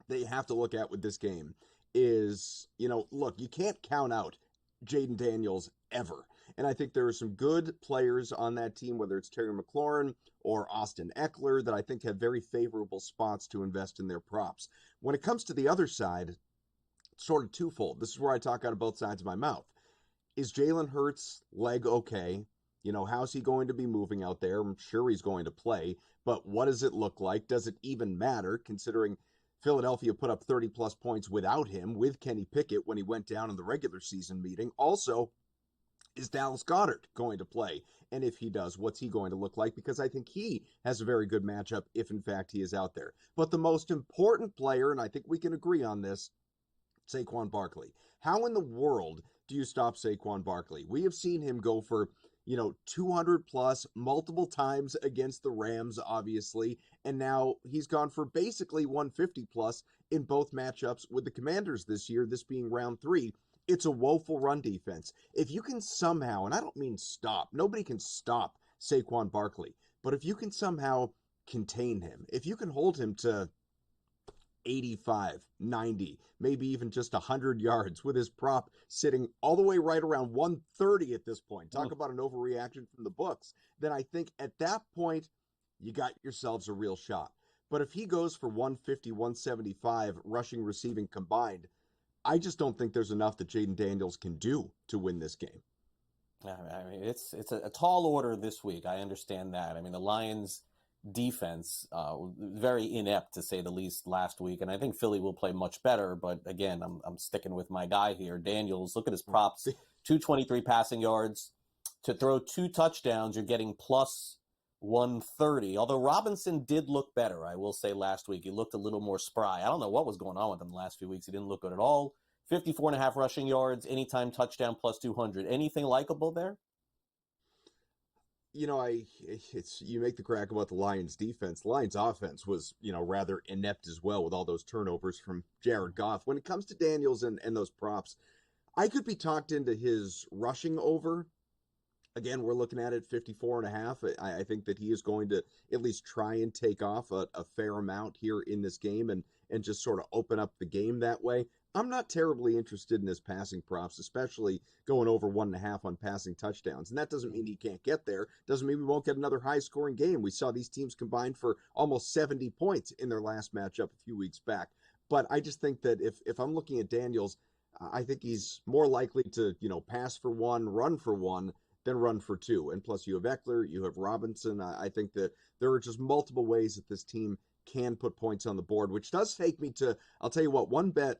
that you have to look at with this game is, look, you can't count out Jaden Daniels ever. And I think there are some good players on that team, whether it's Terry McLaurin or Austin Eckler, that I think have very favorable spots to invest in their props. When it comes to the other side, it's sort of twofold. This is where I talk out of both sides of my mouth. Is Jalen Hurts' leg okay? How's he going to be moving out there? I'm sure he's going to play, but what does it look like? Does it even matter, considering Philadelphia put up 30-plus points without him, with Kenny Pickett when he went down in the regular season meeting? Also, is Dallas Goedert going to play? And if he does, what's he going to look like? Because I think he has a very good matchup if, in fact, he is out there. But the most important player, and I think we can agree on this, Saquon Barkley. How in the world do you stop Saquon Barkley? We have seen him go for 200-plus multiple times against the Rams, obviously, and now he's gone for basically 150-plus in both matchups with the Commanders this year, this being round 3. It's a woeful run defense. If you can somehow, and I don't mean stop, nobody can stop Saquon Barkley, but if you can somehow contain him, if you can hold him to 85, 90, maybe even just 100 yards with his prop sitting all the way right around 130 at this point, talk about an overreaction from the books, then I think at that point, you got yourselves a real shot. But if he goes for 150, 175 rushing, receiving combined, I just don't think there's enough that Jaden Daniels can do to win this game. I mean, it's a tall order this week. I understand that. I mean, the Lions' defense very inept, to say the least, last week, and I think Philly will play much better. But again, I'm sticking with my guy here, Daniels. Look at his props: 223 passing yards to throw 2 touchdowns. You're getting plus 130. Although Robinson did look better, I will say, last week. He looked a little more spry. I don't know what was going on with him the last few weeks. He didn't look good at all. 54.5 rushing yards, anytime touchdown, plus 200. Anything likable there? You make the crack about the Lions defense. The Lions offense was, rather inept as well with all those turnovers from Jared Goff. When it comes to Daniels and those props, I could be talked into his rushing over. Again, we're looking at it 54.5. I think that he is going to at least try and take off a fair amount here in this game and just sort of open up the game that way. I'm not terribly interested in his passing props, especially going over 1.5 on passing touchdowns. And that doesn't mean he can't get there. Doesn't mean we won't get another high-scoring game. We saw these teams combine for almost 70 points in their last matchup a few weeks back. But I just think that if I'm looking at Daniels, I think he's more likely to, pass for 1, run for 1, than run for 2. And plus you have Eckler, you have Robinson. I think that there are just multiple ways that this team can put points on the board, which does take me to, I'll tell you what, one bet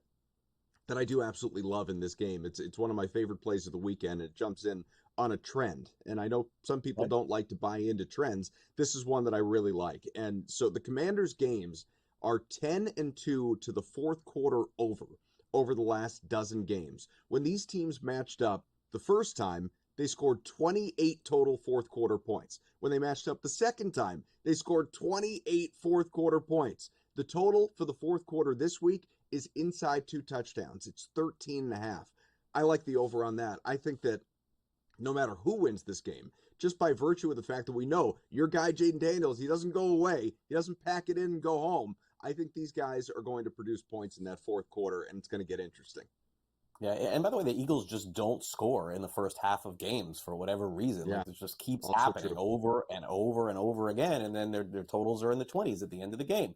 that I do absolutely love in this game. It's one of my favorite plays of the weekend. It jumps in on a trend. And I know some people don't like to buy into trends. This is one that I really like. And so the Commanders games are 10-2 to the fourth quarter over the last dozen games. When these teams matched up the first time, they scored 28 total fourth quarter points. When they matched up the second time, they scored 28 fourth quarter points. The total for the fourth quarter this week is inside 2 touchdowns. It's 13.5. I like the over on that. I think that no matter who wins this game, just by virtue of the fact that we know your guy Jaden Daniels, he doesn't go away. He doesn't pack it in and go home. I think these guys are going to produce points in that fourth quarter, and it's going to get interesting. Yeah, and by the way, the Eagles just don't score in the first half of games for whatever reason. Yeah. Like, it just keeps Also happening true. over and over and over again, and then their totals are in the 20s at the end of the game.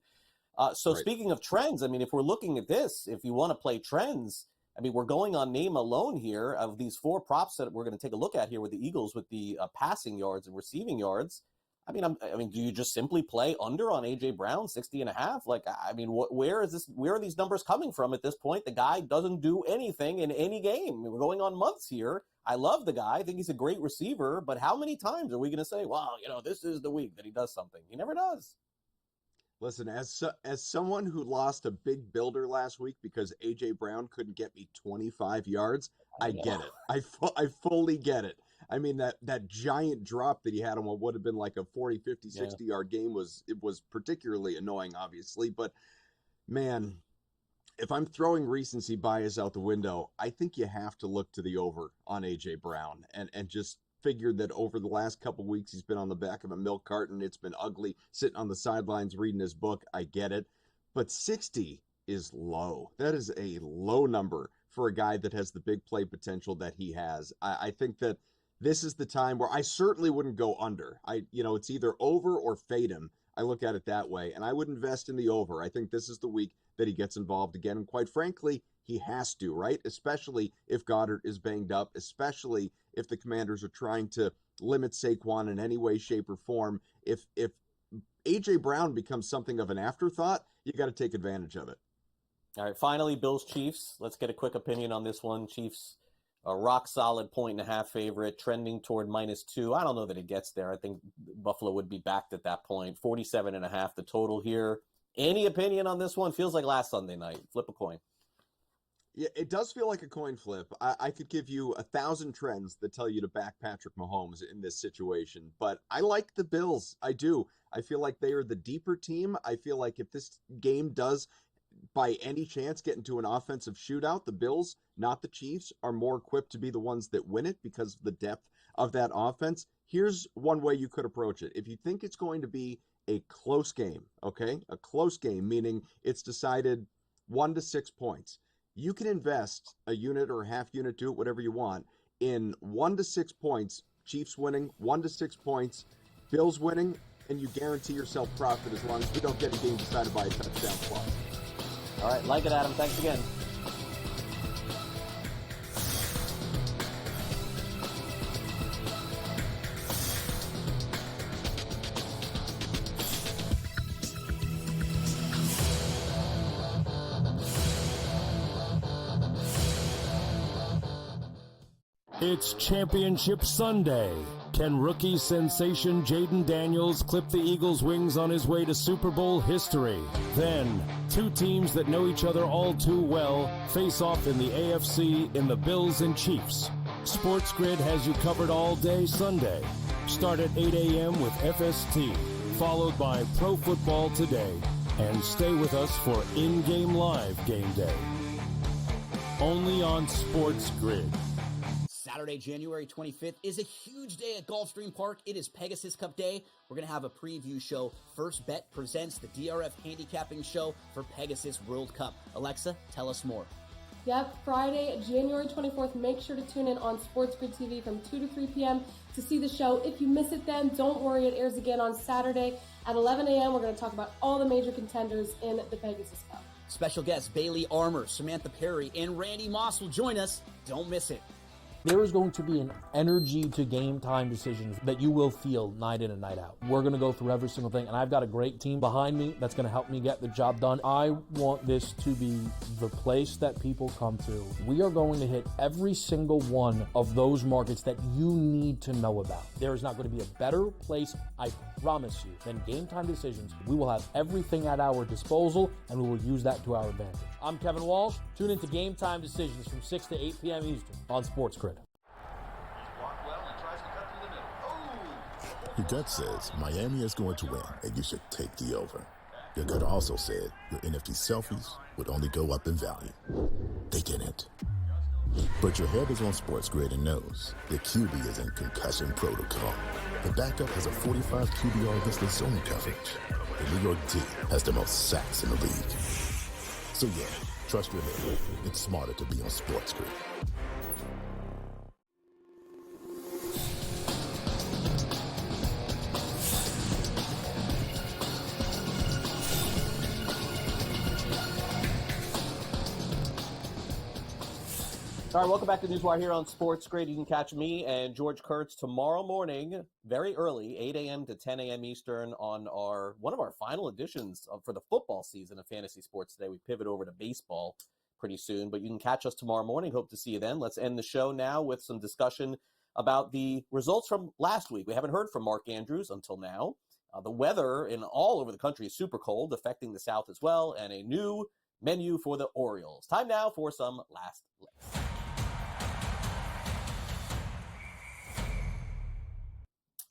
So Right. Speaking of trends, I mean, if we're looking at this, if you want to play trends, I mean, we're going on name alone here of these 4 props that we're going to take a look at here with the Eagles with the passing yards and receiving yards. I mean, do you just simply play under on A.J. Brown, 60.5? Like, I mean, where are these numbers coming from at this point? The guy doesn't do anything in any game. I mean, we're going on months here. I love the guy. I think he's a great receiver. But how many times are we going to say, well, this is the week that he does something? He never does. Listen, as someone who lost a big builder last week because A.J. Brown couldn't get me 25 yards, I get it. I fully get it. I mean, that giant drop that he had on what would have been like a 40, 50, 60-yard game was particularly annoying, obviously. But, man, if I'm throwing recency bias out the window, I think you have to look to the over on A.J. Brown and just figured that over the last couple weeks he's been on the back of a milk carton. It's been ugly, sitting on the sidelines reading his book. I get it. But 60 is low. That is a low number for a guy that has the big play potential that he has. I think that this is the time where I certainly wouldn't go under. It's either over or fade him. I look at it that way, and I would invest in the over. I think this is the week that he gets involved again, and quite frankly, he has to, right? Especially if Goddard is banged up, especially if the Commanders are trying to limit Saquon in any way, shape, or form. If A.J. Brown becomes something of an afterthought, you got to take advantage of it. All right, finally, Bills-Chiefs. Let's get a quick opinion on this one. Chiefs, a rock-solid 1.5 favorite, trending toward -2. I don't know that it gets there. I think Buffalo would be backed at that point. 47.5 the total here. Any opinion on this one? Feels like last Sunday night. Flip a coin. Yeah, it does feel like a coin flip. I could give you 1,000 trends that tell you to back Patrick Mahomes in this situation, but I like the Bills. I do. I feel like they are the deeper team. I feel like if this game does, by any chance, get into an offensive shootout, the Bills, not the Chiefs, are more equipped to be the ones that win it because of the depth of that offense. Here's one way you could approach it. If you think it's going to be a close game, okay? A close game, meaning it's decided 1 to 6 points. You can invest a unit or a half unit, do it whatever you want, in 1 to 6 points, Chiefs winning, 1 to 6 points, Bills winning, and you guarantee yourself profit as long as we don't get a game decided by a touchdown plus. All right, like it, Adam. Thanks again. It's Championship Sunday. Can rookie sensation Jaden Daniels clip the Eagles' wings on his way to Super Bowl history? Then, two teams that know each other all too well face off in the AFC in the Bills and Chiefs. SportsGrid has you covered all day Sunday. Start at 8 a.m. with FST, followed by Pro Football Today, and stay with us for in-game live game day. Only on SportsGrid. Saturday, January 25th is a huge day at Gulfstream Park. It is Pegasus Cup Day. We're going to have a preview show. First Bet presents the DRF handicapping show for Pegasus World Cup. Alexa, tell us more. Yep, Friday, January 24th. Make sure to tune in on SportsGrid TV from 2 to 3 p.m. to see the show. If you miss it then, don't worry. It airs again on Saturday at 11 a.m. We're going to talk about all the major contenders in the Pegasus Cup. Special guests Bailey Armour, Samantha Perry, and Randy Moss will join us. Don't miss it. There is going to be an energy to game time decisions that you will feel night in and night out. We're going to go through every single thing, and I've got a great team behind me that's going to help me get the job done. I want this to be the place that people come to. We are going to hit every single one of those markets that you need to know about. There is not going to be a better place, I promise you, than game time decisions. We will have everything at our disposal, and we will use that to our advantage. I'm Kevin Walsh. Tune into Game Time Decisions from 6 to 8 p.m. Eastern on SportsGrid. Your gut says Miami is going to win, and you should take the over. Your gut also said your NFT selfies would only go up in value. They didn't. But your head is on SportsGrid and knows the QB is in concussion protocol. The backup has a 45 QBR against the zone coverage. The New York D has the most sacks in the league. So yeah, trust your head. It's smarter to be on SportsGrid. All right, welcome back to NewsWire here on SportsGrid. You can catch me and George Kurtz tomorrow morning, very early, 8 a.m. to 10 a.m. Eastern on one of our final editions for the football season of Fantasy Sports Today. We pivot over to baseball pretty soon, but you can catch us tomorrow morning. Hope to see you then. Let's end the show now with some discussion about the results from last week. We haven't heard from Mark Andrews until now. The weather in all over the country is super cold, affecting the South as well, and a new menu for the Orioles. Time now for some last licks.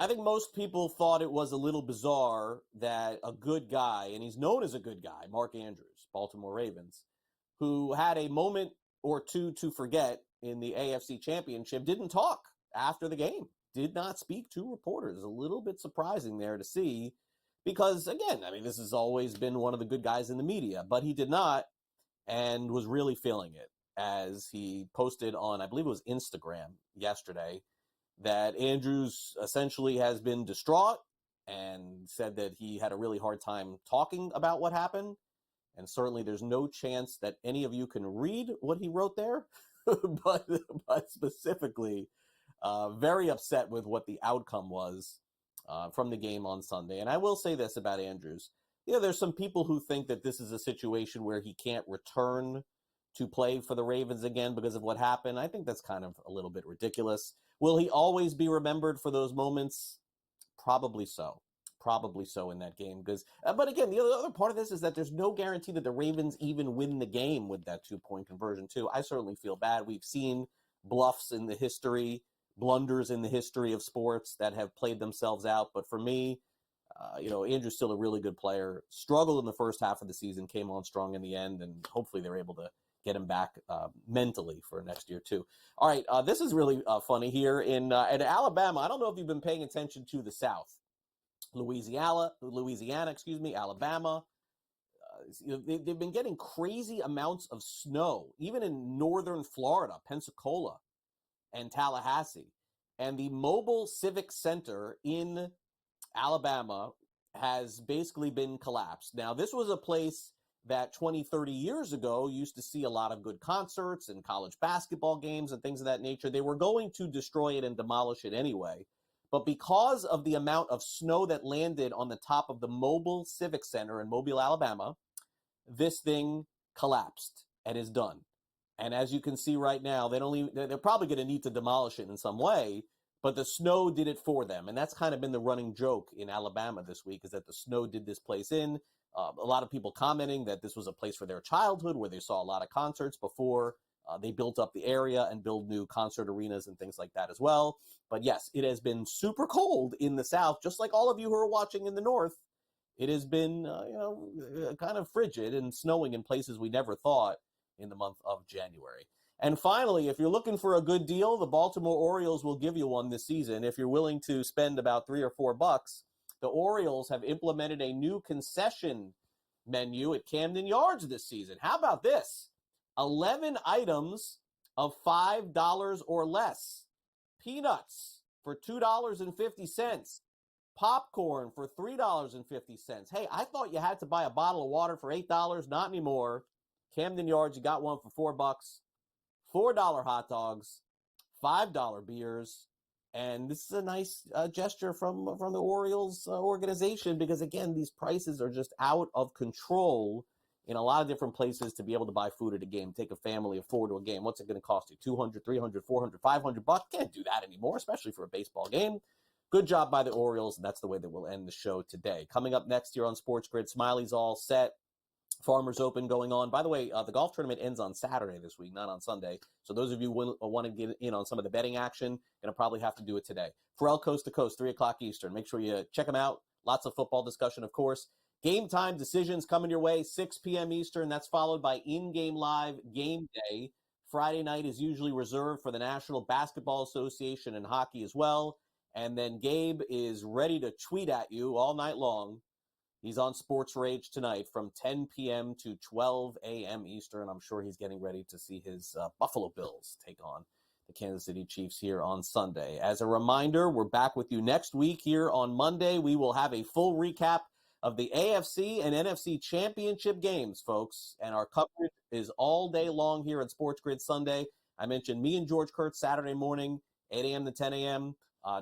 I think most people thought it was a little bizarre that a good guy, and he's known as a good guy, Mark Andrews, Baltimore Ravens, who had a moment or two to forget in the AFC Championship, didn't talk after the game, did not speak to reporters. A little bit surprising there to see because, again, I mean, this has always been one of the good guys in the media, but he did not and was really feeling it as he posted on, I believe it was Instagram yesterday, that Andrews essentially has been distraught and said that he had a really hard time talking about what happened. And certainly there's no chance that any of you can read what he wrote there, but specifically very upset with what the outcome was from the game on Sunday. And I will say this about Andrews. There's some people who think that this is a situation where he can't return to play for the Ravens again because of what happened. I think that's kind of a little bit ridiculous. Will he always be remembered for those moments? Probably so. Probably so in that game. But again, the other part of this is that there's no guarantee that the Ravens even win the game with that 2-point conversion, too. I certainly feel bad. We've seen bluffs in the history, blunders in the history of sports that have played themselves out. But for me, Andrew's still a really good player. Struggled in the first half of the season, came on strong in the end, and hopefully they're able to get him back mentally for next year, too. All right, this is really funny here in Alabama. I don't know if you've been paying attention to the South. Louisiana, Alabama. They've been getting crazy amounts of snow, even in northern Florida, Pensacola, and Tallahassee. And the Mobile Civic Center in Alabama has basically been collapsed. Now, this was a place that 20, 30 years ago used to see a lot of good concerts and college basketball games and things of that nature. They were going to destroy it and demolish it anyway. But because of the amount of snow that landed on the top of the Mobile Civic Center in Mobile, Alabama, this thing collapsed and is done. And as you can see right now, they're probably going to need to demolish it in some way, but the snow did it for them. And that's kind of been the running joke in Alabama this week, is that the snow did this place in. A lot of people commenting that this was a place for their childhood where they saw a lot of concerts before they built up the area and build new concert arenas and things like that as well. But yes, it has been super cold in the South, just like all of you who are watching in the North. It has been, kind of frigid and snowing in places we never thought in the month of January. And finally, if you're looking for a good deal, the Baltimore Orioles will give you one this season. If you're willing to spend about $3 or $4, the Orioles have implemented a new concession menu at Camden Yards this season. How about this? 11 items of $5 or less. Peanuts for $2.50. Popcorn for $3.50. Hey, I thought you had to buy a bottle of water for $8. Not anymore. Camden Yards, you got one for $4. $4 hot dogs, $5 beers. And this is a nice gesture from the Orioles organization because, again, these prices are just out of control in a lot of different places to be able to buy food at a game, take a family of four to a game. What's it going to cost you? $200, $300, $400, $500? Can't do that anymore, especially for a baseball game. Good job by the Orioles, and that's the way that we'll end the show today. Coming up next year on SportsGrid, Smiley's all set. Farmers Open going on. By the way, the golf tournament ends on Saturday this week, not on Sunday. So those of you who want to get in on some of the betting action, going to probably have to do it today. Pharrell Coast to Coast, 3 o'clock Eastern. Make sure you check them out. Lots of football discussion, of course. Game time decisions coming your way, 6 p.m. Eastern. That's followed by in-game live game day. Friday night is usually reserved for the National Basketball Association and hockey as well. And then Gabe is ready to tweet at you all night long. He's on Sports Rage tonight from 10 p.m. to 12 a.m. Eastern. I'm sure he's getting ready to see his Buffalo Bills take on the Kansas City Chiefs here on Sunday. As a reminder, we're back with you next week here on Monday. We will have a full recap of the AFC and NFC championship games, folks. And our coverage is all day long here at SportsGrid Sunday. I mentioned me and George Kurtz Saturday morning, 8 a.m. to 10 a.m.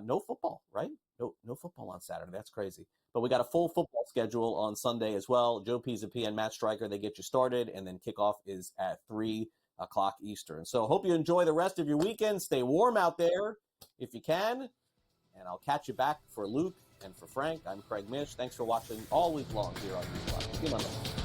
No football, right? No football on Saturday. That's crazy. But we got a full football schedule on Sunday as well. Joe Pisapia and Matt Stryker, they get you started, and then kickoff is at 3 o'clock Eastern. So hope you enjoy the rest of your weekend. Stay warm out there if you can, and I'll catch you back for Luke and for Frank. I'm Craig Mish. Thanks for watching all week long here on NewsWire. See you Monday.